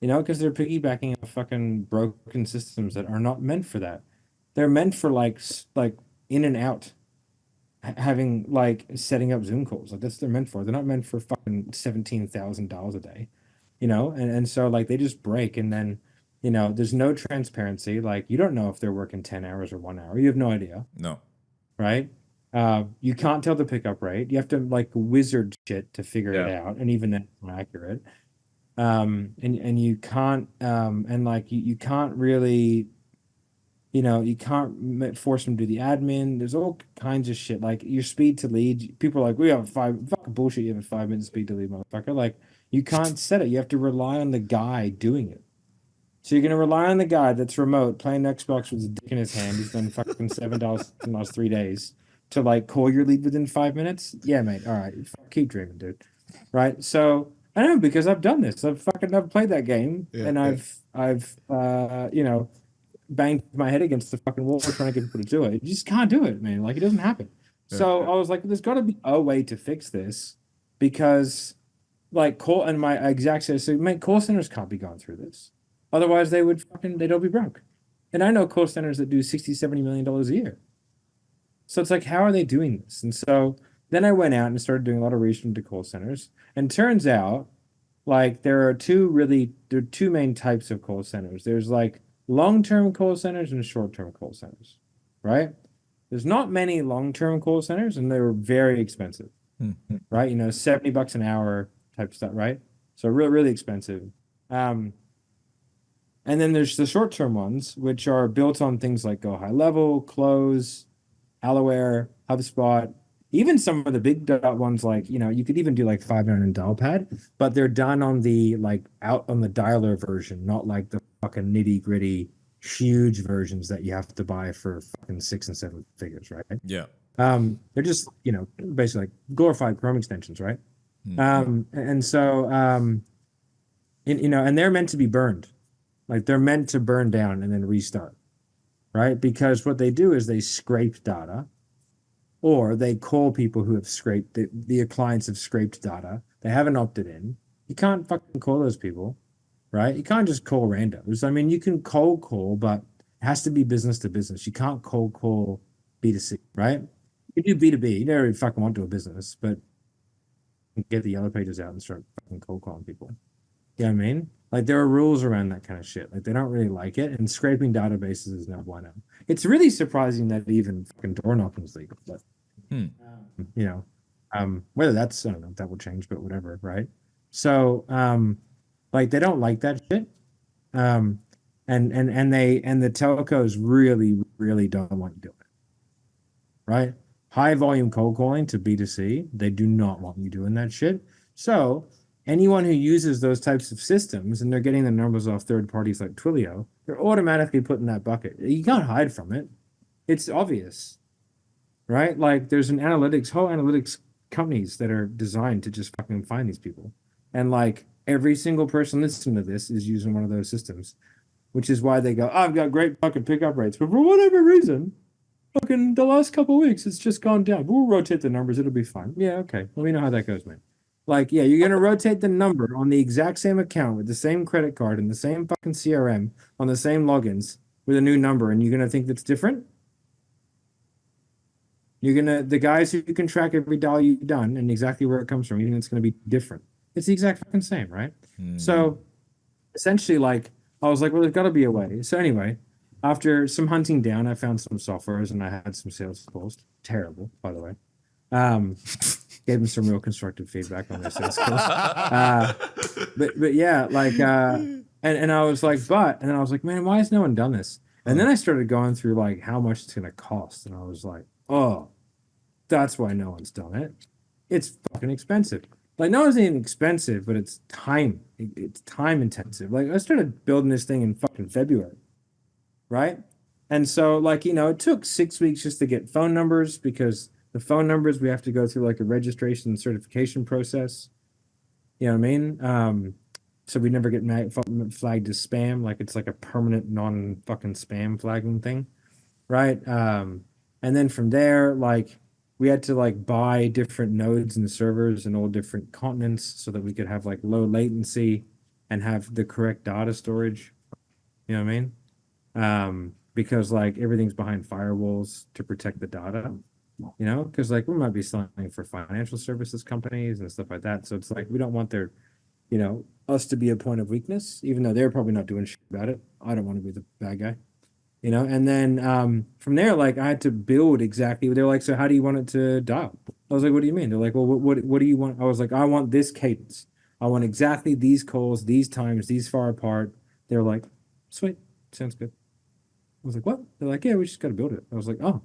Because they're piggybacking on fucking broken systems that are not meant for that. They're meant for like in and out, having, like, setting up Zoom calls. Like, that's what they're meant for. They're not meant for fucking $17,000 a day, and so, like, they just break, and then there's no transparency. Like, you don't know if they're working 10 hours or 1 hour. You have no idea. No. Right? You can't tell the pickup rate. You have to, like, wizard shit to figure it out, and even then it's not accurate. And you can't and, like, you can't really, you can't force them to do the admin. There's all kinds of shit. Like, your speed to lead, people are like, we have fucking bullshit, you have a 5-minute speed to lead, motherfucker. Like, you can't set it. You have to rely on the guy doing it. So you're gonna rely on the guy that's remote, playing Xbox with his dick in his hand, who's done fucking $7 in the last 3 days, to, like, call your lead within 5 minutes? Yeah, mate. All right, keep dreaming, dude. Right? So I know, because I've done this. I've played that game, and I've banged my head against the fucking wall trying to get people to do it. You just can't do it, man. Like, it doesn't happen. So I was like, there's got to be a way to fix this, because, like, my exact say, so, mate, call centers can't be going through this. Otherwise, they'd all be broke. And I know call centers that do $60-70 million a year. So it's like, how are they doing this? And so then I went out and started doing a lot of research into call centers. And turns out, like, there are two main types of call centers. There's, like, long-term call centers and short-term call centers, right? There's not many long-term call centers, and they're very expensive, right? $70 an hour type stuff, right? So really expensive. And then there's the short-term ones, which are built on things like Go High Level, Close, Allaware, HubSpot, even some of the big ones, like, you could even do like Five9 and Dialpad, but they're done on the, like, out on the dialer version, not like the fucking nitty-gritty huge versions that you have to buy for fucking 6 and 7 figures, right? Yeah. They're just, basically like glorified Chrome extensions, right? And so, and they're meant to be burned. Like, they're meant to burn down and then restart, right? Because what they do is they scrape data, or they call people who have scraped, the clients have scraped data. They haven't opted in. You can't fucking call those people, right? You can't just call randos. I mean, you can cold call, but it has to be business to business. You can't cold call B2C, right? You do B2B. You never fucking want to do a business, but get the yellow pages out and start fucking cold calling people. You know what I mean? Like, there are rules around that kind of shit. Like, they don't really like it, and scraping databases is not one of them. It's really surprising that even fucking door knocking is legal, but whether that's, I don't know if that will change, but whatever, right? So, like, they don't like that shit. and the telcos really don't want you doing it, right? High volume cold calling to B2C, they do not want you doing that shit. So anyone who uses those types of systems and they're getting the numbers off third parties like Twilio, they're automatically put in that bucket. You can't hide from it. It's obvious, right? Like there's whole analytics companies that are designed to just fucking find these people. And like every single person listening to this is using one of those systems, which is why they go, oh, I've got great fucking pickup rates. But for whatever reason, fucking the last couple of weeks, it's just gone down. We'll rotate the numbers. It'll be fine. Yeah, okay. Let me know how that goes, man. Like, yeah, you're gonna rotate the number on the exact same account with the same credit card and the same fucking CRM on the same logins with a new number, and you're gonna think that's different? The guys who can track every dial you've done and exactly where it comes from, you think it's gonna be different. It's the exact fucking same, right? So essentially, like, I was like, well, there's got to be a way. So anyway, after some hunting down, I found some softwares and I had some sales calls. Terrible, by the way. Gave them some real constructive feedback on their sales skills. But yeah, like, and I was like, and then I was like, man, why has no one done this? And then I started going through like how much it's gonna cost, and I was like, oh, that's why no one's done it. It's fucking expensive. Like, not only expensive, but it's time. It's time intensive. Like, I started building this thing in fucking February, right? And so, like, you know, it took 6 weeks just to get phone numbers, because the phone numbers, we have to go through like a registration and certification process. You know what I mean? So we never get flagged as spam. Like, it's like a permanent non-fucking spam flagging thing, right? And then from there, like, we had to like buy different nodes and servers in all different continents so that we could have like low latency and have the correct data storage. You know what I mean? Because like everything's behind firewalls to protect the data, you know, because like we might be selling for financial services companies and stuff like that. So it's like, we don't want their, you know, us to be a point of weakness, even though they're probably not doing shit about it. I don't want to be the bad guy. You know, and then from there, like, I had to build exactly. They're like, so how do you want it to dial? I was like, what do you mean? They're like, well, what do you want? I was like, I want this cadence. I want exactly these calls, these times, these far apart. They're like, sweet, sounds good. I was like, what? They're like, yeah, we just got to build it. I was like, oh.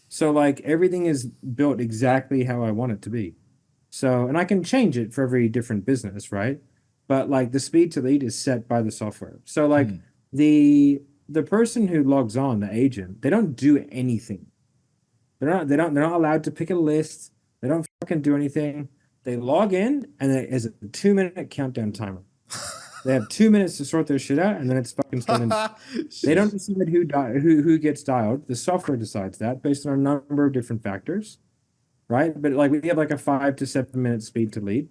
So like everything is built exactly how I want it to be. So, and I can change it for every different business, right? But like the speed to lead is set by the software. So like the person who logs on, the agent, they don't do anything. They're not allowed to pick a list. They don't fucking do anything. They log in and there is a 2-minute countdown timer. They have 2 minutes to sort their shit out, and then it's fucking starting. They don't decide who gets dialed. The software decides that based on a number of different factors, right? But like we have like a 5 to 7 minute speed to lead,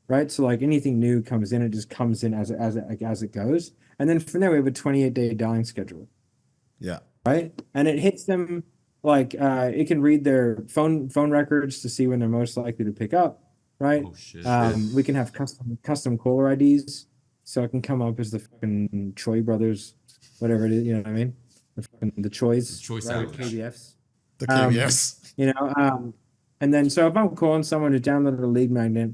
right? So like anything new comes in, it just comes in as it goes. And then from there, we have a 28-day dialing schedule. Yeah. Right. And it hits them like it can read their phone records to see when they're most likely to pick up. Right. Oh, shit. We can have custom caller IDs. So it can come up as the fucking Choi brothers, whatever it is. You know what I mean? The Choi's. Choi right, sandwich. KBFs. The KBS. You know, and then so if I'm calling someone who downloaded a lead magnet,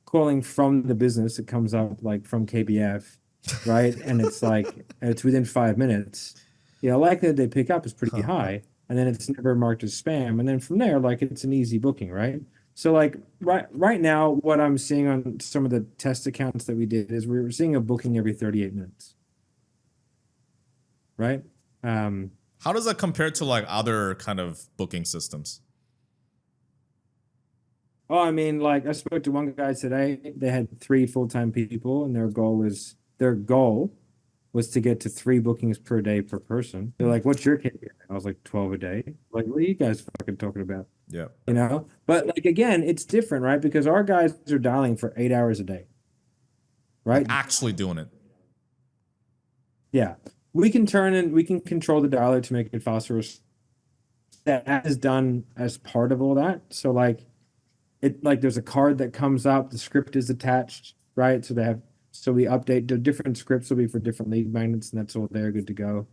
calling from the business, it comes up like from KBF. Right, and it's like it's within 5 minutes. You know, likelihood they pick up is pretty high, and then it's never marked as spam. And then from there, like it's an easy booking, right? So like right now, what I'm seeing on some of the test accounts that we did is we're seeing a booking every 38 minutes. Right? How does that compare to like other kind of booking systems? Oh, I mean, like I spoke to one guy today. They had 3 full-time people, and their goal was to get to 3 bookings per day per person. They're like, what's your KPI? I was like, 12 a day. Like, what are you guys fucking talking about? Yeah. You know? But like, again, it's different, right? Because our guys are dialing for 8 hours a day. Right? Actually doing it. Yeah. We can control the dialer to make it faster. That is done as part of all that. So like, there's a card that comes up, the script is attached, right? So we update the different scripts will be for different lead magnets, and that's all there, good to go.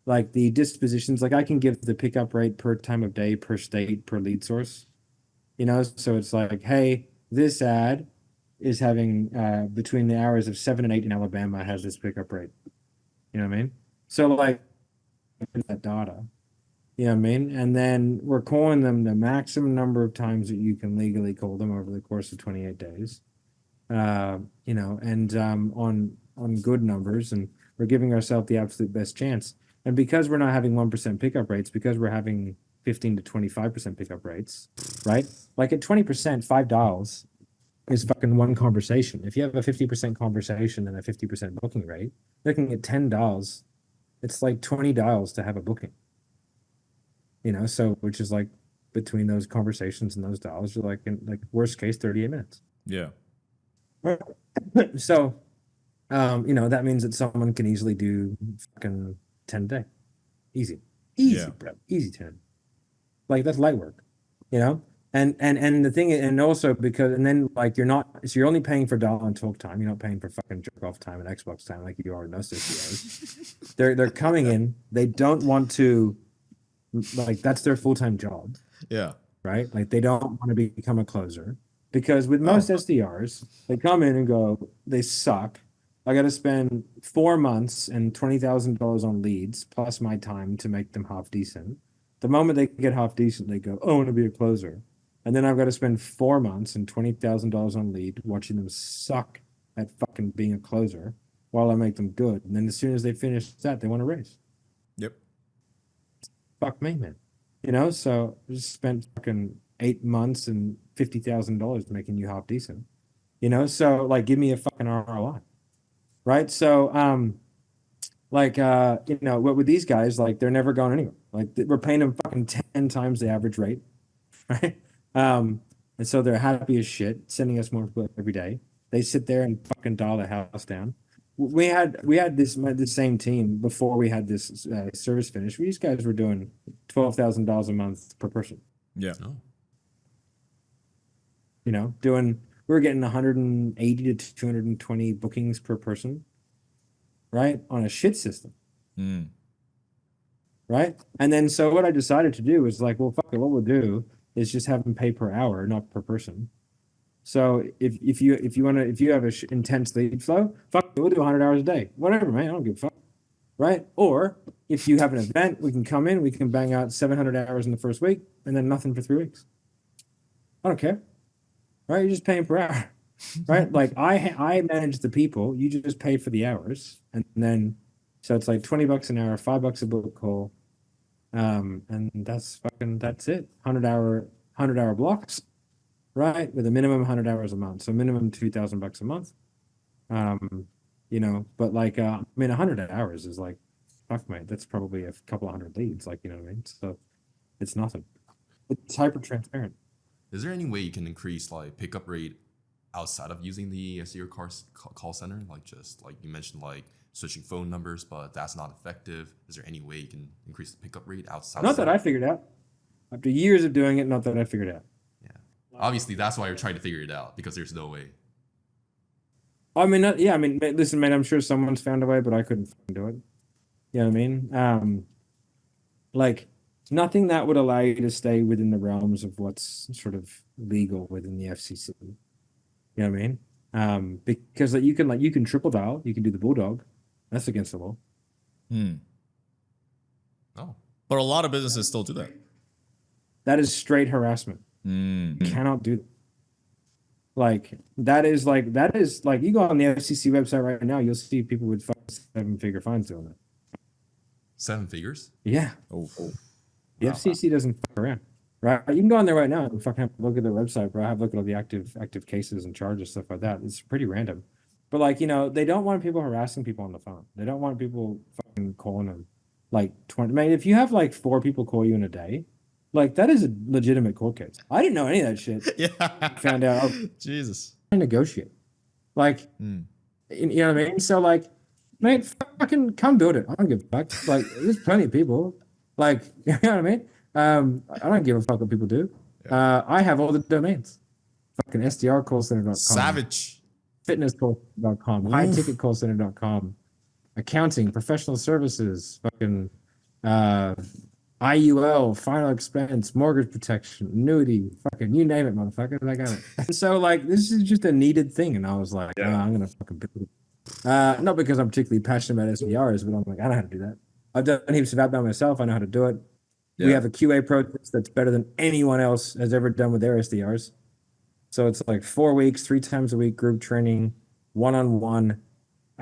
Like the dispositions, like I can give the pickup rate per time of day, per state, per lead source. You know, so it's like, hey, this ad is having between the hours of 7 and 8 in Alabama has this pickup rate. You know what I mean? So like that data. You know what I mean? And then we're calling them the maximum number of times that you can legally call them over the course of 28 days. You know, and on good numbers, and we're giving ourselves the absolute best chance. And because we're not having 1% pickup rates, because we're having 15 to 25% pickup rates, right? Like at 20%, 5 dials is fucking one conversation. If you have a 50% conversation and a 50% booking rate, looking at 10 dials, it's like 20 dials to have a booking. You know, so which is like between those conversations and those dials, you're like in like worst case 38 minutes. Yeah. So, you know, that means that someone can easily do fucking 10 a day. Easy, Yeah. bro. Easy 10. Like that's light work, you know? And the thing, and also because, and then like you're not, so you're only paying for dial and talk time. You're not paying for fucking jerk off time and Xbox time like you are in most studios. They're coming in, they don't want to, like that's their full-time job. Yeah. Right? Like they don't want to become a closer because with most SDRs, they come in and go, they suck. I got to spend 4 months and $20,000 on leads plus my time to make them half decent. The moment they get half decent, they go, oh, I want to be a closer. And then I've got to spend 4 months and $20,000 on lead watching them suck at fucking being a closer while I make them good. And then as soon as they finish that, they want to raise. Yep. Fuck me, man. You know, so I just spent fucking 8 months and $50,000 making you half decent. You know, so like give me a fucking ROI. Right. So like you know, what with these guys, like they're never going anywhere. Like we're paying them fucking 10 times the average rate. Right. And so they're happy as shit, sending us more every day. They sit there and fucking dial the house down. We had the same team before we had this service finish. These guys were doing $12,000 a month per person. Yeah. Oh. You know, we were getting 180 to 220 bookings per person, right, on a shit system. Right, and then so what I decided to do is like, well, fuck it, what we'll do is just have them pay per hour, not per person. So if you have a intense lead flow, fuck it, we'll do 100 hours a day, whatever, man. I don't give a fuck, right? Or if you have an event, we can come in, we can bang out 700 hours in the first week, and then nothing for 3 weeks. I don't care, right? You're just paying per hour, right? Like I manage the people, you just pay for the hours, and then so it's like $20 an hour, $5 a book call, and that's it. 100 hour blocks. Right, with a minimum 100 hours a month, so minimum $2,000 a month. You know, but like, I mean, 100 hours is like, fuck mate, that's probably a couple of hundred leads, like, you know what I mean? So it's nothing. It's hyper transparent. Is there any way you can increase like pickup rate outside of using the SDR call center? Like just like you mentioned, like switching phone numbers, but that's not effective. Is there any way you can increase the pickup rate outside? Not that I figured out. After years of doing it, not that I figured out. Obviously, that's why you're trying to figure it out, because there's no way. I mean, yeah, I mean, listen, man, I'm sure someone's found a way, but I couldn't do it. You know what I mean? Like, nothing that would allow you to stay within the realms of what's sort of legal within the FCC. You know what I mean? Because like, you can triple dial, you can do the bulldog. That's against the law. Oh. But a lot of businesses still do that. That is straight harassment. You cannot do that. That is like you go on the FCC website right now, you'll see people with 7-figure fines doing that. 7 figures? Yeah. Oh. The FCC doesn't fuck around. Right? You can go on there right now and fucking have a look at their website, bro. Have a look at all the active cases and charges, stuff like that. It's pretty random. But like, you know, they don't want people harassing people on the phone. They don't want people fucking calling them like 20. Man, if you have like 4 people call you in a day, like, that is a legitimate court case. I didn't know any of that shit. Yeah. Found out. Jesus. I negotiate. Like, you know what I mean? So, like, mate, fucking come build it. I don't give a fuck. Like, there's plenty of people. Like, you know what I mean? I don't give a fuck what people do. Yeah. I have all the domains. Fucking SDRcallcenter.com. Savage. Fitnesscallcenter.com. Highticketcallcenter.com. Accounting, professional services, fucking... IUL, final expense, mortgage protection, annuity, fucking you name it, motherfucker. I got it. And so like this is just a needed thing, and I was like, I'm gonna fucking build it. Not because I'm particularly passionate about SDRs, but I'm like, I know how to do that. I've done heaps of outbound myself. I know how to do it. We have a QA process that's better than anyone else has ever done with their SDRs. So it's like 4 weeks, 3 times a week, group training, one-on-one,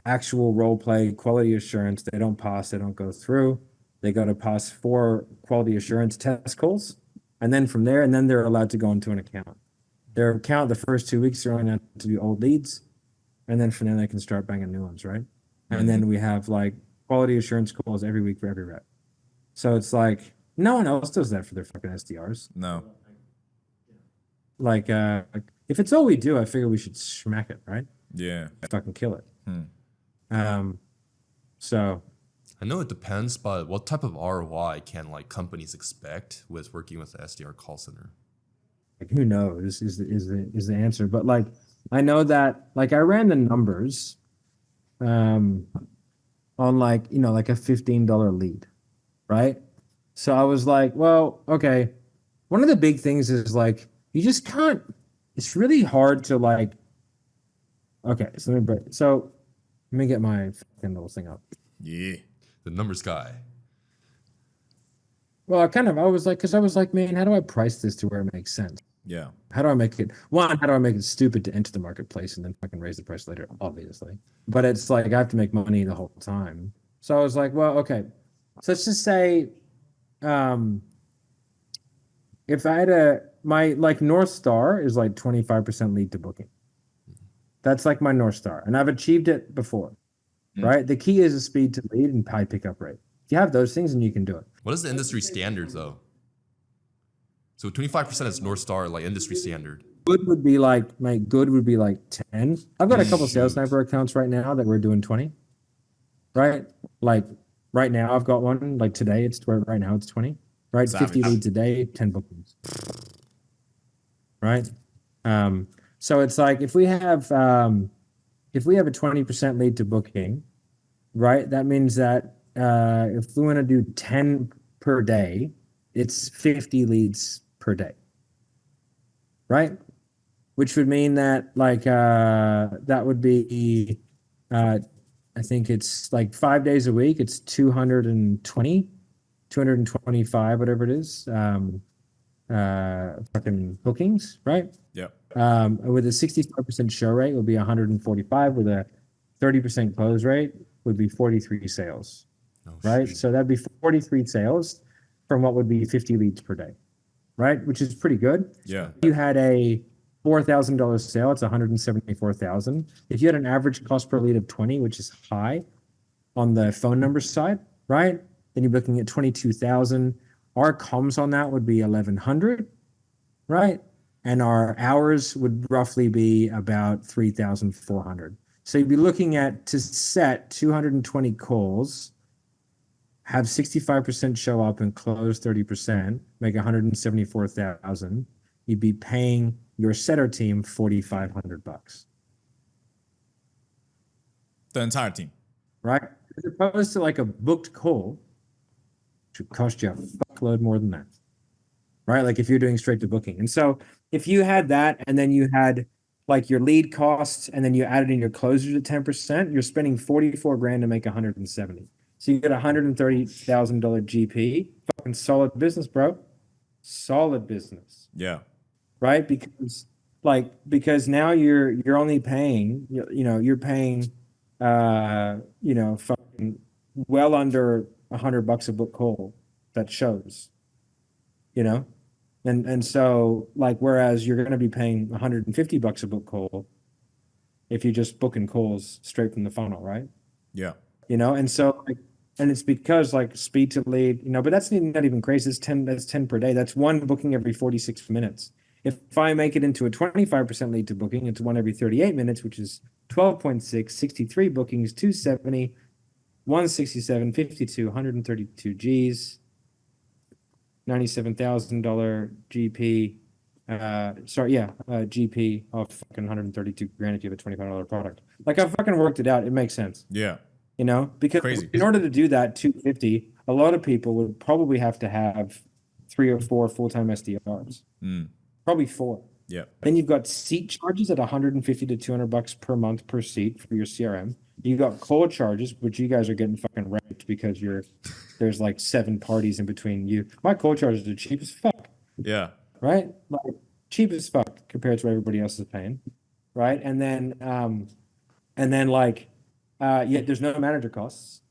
actual role play, quality assurance. They don't pass, they don't go through. They got to pass 4 quality assurance test calls. And then from there, and then they're allowed to go into an account. Their account, the first 2 weeks, they're only allowed to do old leads. And then from there, they can start banging new ones, right? And then we have like quality assurance calls every week for every rep. So it's like, no one else does that for their fucking SDRs. No. Like, if it's all we do, I figure we should smack it, right? Yeah. Fucking kill it. So I know it depends, but what type of ROI can like companies expect with working with the SDR call center? like, who knows is the answer. But like, I know that like I ran the numbers, on like, like a $15 lead, right? So I was like, well, okay. One of the big things is like, you just can't, it's really hard to like, okay, so let me get my fucking little thing up. Yeah. The numbers guy. Well, I was like, man, how do I price this to where it makes sense? Yeah. How do I make it, how do I make it stupid to enter the marketplace and then fucking raise the price later, obviously. But it's like, I have to make money the whole time. So I was like, well, okay. So let's just say, if I had my like North Star is like 25% lead to booking. That's like my North Star. And I've achieved it before, right? The key is a speed to lead and high pickup rate. If you have those things, then you can do it. What is the industry standard though? So 25% is North Star, like industry standard. Good would be like 10. I've got a couple Sales Sniper accounts right now that we're doing 20. Right? Like right now I've got one, like today right now it's 20. Right? Savage. 50 leads a day, 10 bookings. Right? So it's like if we have a 20% lead to booking, right? That means that if we want to do 10 per day, it's 50 leads per day. Right? Which would mean that like that would be I think it's like 5 days a week, it's 220, 225, whatever it is, fucking bookings, right? Yeah. With a 65% show rate, it would be 145. With a 30% close rate, would be 43 sales, right? Shit. So that'd be 43 sales from what would be 50 leads per day, right? Which is pretty good. Yeah. If you had a $4,000 sale, it's 174,000. If you had an average cost per lead of 20, which is high on the phone number side, right? Then you're looking at 22,000. Our comms on that would be 1,100, right? And our hours would roughly be about 3,400. So you'd be looking at to set 220 calls, have 65% show up and close 30%, make 174,000. You'd be paying your setter team $4,500, The entire team. right? As opposed to like a booked call, which would cost you a fuckload more than that, right? Like if you're doing straight to booking. And so if you had that and then you had like your lead costs and then you added in your closers at 10%, you're spending 44 grand to make 170. So you get $130,000 GP. Fucking solid business, bro. Solid business. Yeah. Right? Because now you're only paying, you're paying fucking well under $100 a book call that shows, and so like, whereas you're going to be paying $150 a book call if you're just booking calls straight from the funnel, right? Yeah. And so like, and it's because like speed to lead, but that's not even crazy. That's 10 per day. That's one booking every 46 minutes. If I make it into a 25% lead to booking, it's one every 38 minutes, which is 12.6, 63 bookings, 270, 167, 52, 132 Gs, $97,000 GP. GP of fucking 132 grand if you have a $25 product. Like, I fucking worked it out. It makes sense. Yeah. Because Crazy. In order to do that 250, a lot of people would probably have to have 3 or 4 full-time SDRs. Probably 4. Yeah. Then you've got seat charges at 150 to 200 bucks per month per seat for your CRM. You got call charges, which you guys are getting fucking raped because there's like 7 parties in between you. My call charges are cheap as fuck, Yeah. right? Like cheap as fuck compared to what everybody else is paying, right? And then like yeah, there's no manager costs,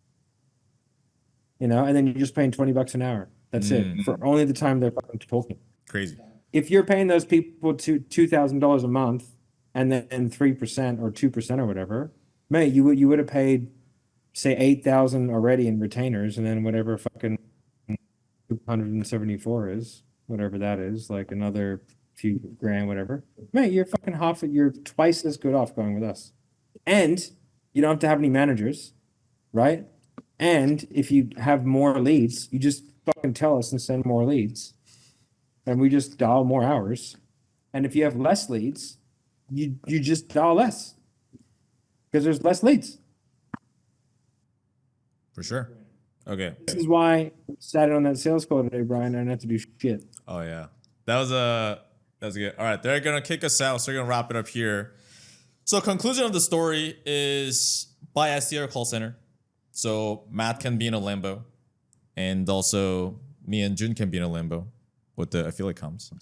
you know, and then you're just paying 20 bucks an hour. That's it for only the time they're fucking talking. Crazy. If you're paying those people $2,000 a month and then 3% or 2% or whatever, mate, you would have paid say 8,000 already in retainers, and then whatever fucking 274 is, whatever that is, like another few grand, whatever. Mate, you're fucking you're twice as good off going with us. And you don't have to have any managers, right? And if you have more leads, you just fucking tell us and send more leads. And we just dial more hours. And if you have less leads, you just dial less. Because there's less leads. For sure. Okay. This is why I sat on that sales call today, Brian. I didn't have to do shit. Oh yeah. That was good. All right, they're gonna kick us out, so we're gonna wrap it up here. So conclusion of the story is buy SDR call center. So Matt can be in a limbo, and also me and Jun can be in a limbo with the affiliate comms.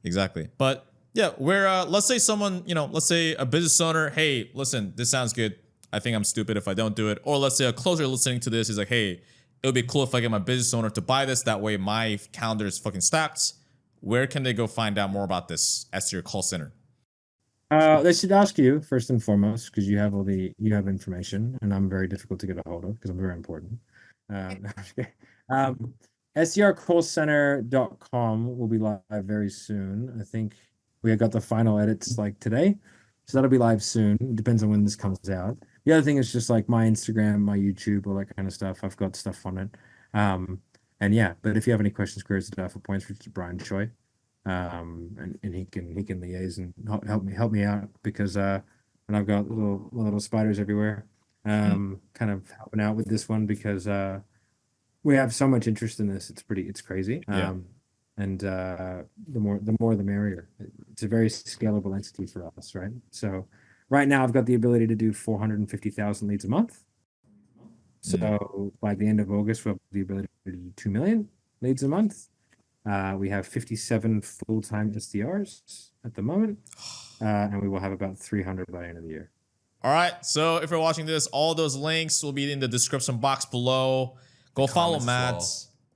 Exactly. But yeah, let's say someone, let's say a business owner, hey, listen, this sounds good. I think I'm stupid if I don't do it. Or let's say a closer listening to this is like, hey, it would be cool if I get my business owner to buy this. That way my calendar is fucking stacked. Where can they go find out more about this SDR call center? They should ask you first and foremost, because you have information, and I'm very difficult to get a hold of because I'm very important. SDRcallcenter.com will be live very soon. I think we got the final edits like today, so that'll be live soon. It depends on when this comes out. The other thing is just like my Instagram, my YouTube, all that kind of stuff. I've got stuff on it. And yeah, but if you have any questions, queries, or points, reach to Brian Choi. And he can liaise and help me out because and I've got little spiders everywhere, kind of helping out with this one because we have so much interest in this. It's crazy. And the more the merrier. It's a very scalable entity for us, right? So right now I've got the ability to do 450,000 leads a month. So by the end of August, we'll have the ability to do 2 million leads a month. We have 57 full-time SDRs at the moment, and we will have about 300 by the end of the year. All right. So if you're watching this, all those links will be in the description box below. Go follow Matt. Well.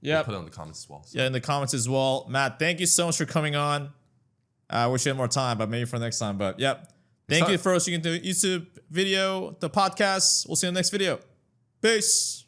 Yeah. We'll put it in the comments as well. So. Yeah, in the comments as well. Matt, thank you so much for coming on. I wish you had more time, but maybe for next time. But yep. Thank you for watching the YouTube video, the podcast. We'll see you in the next video. Peace.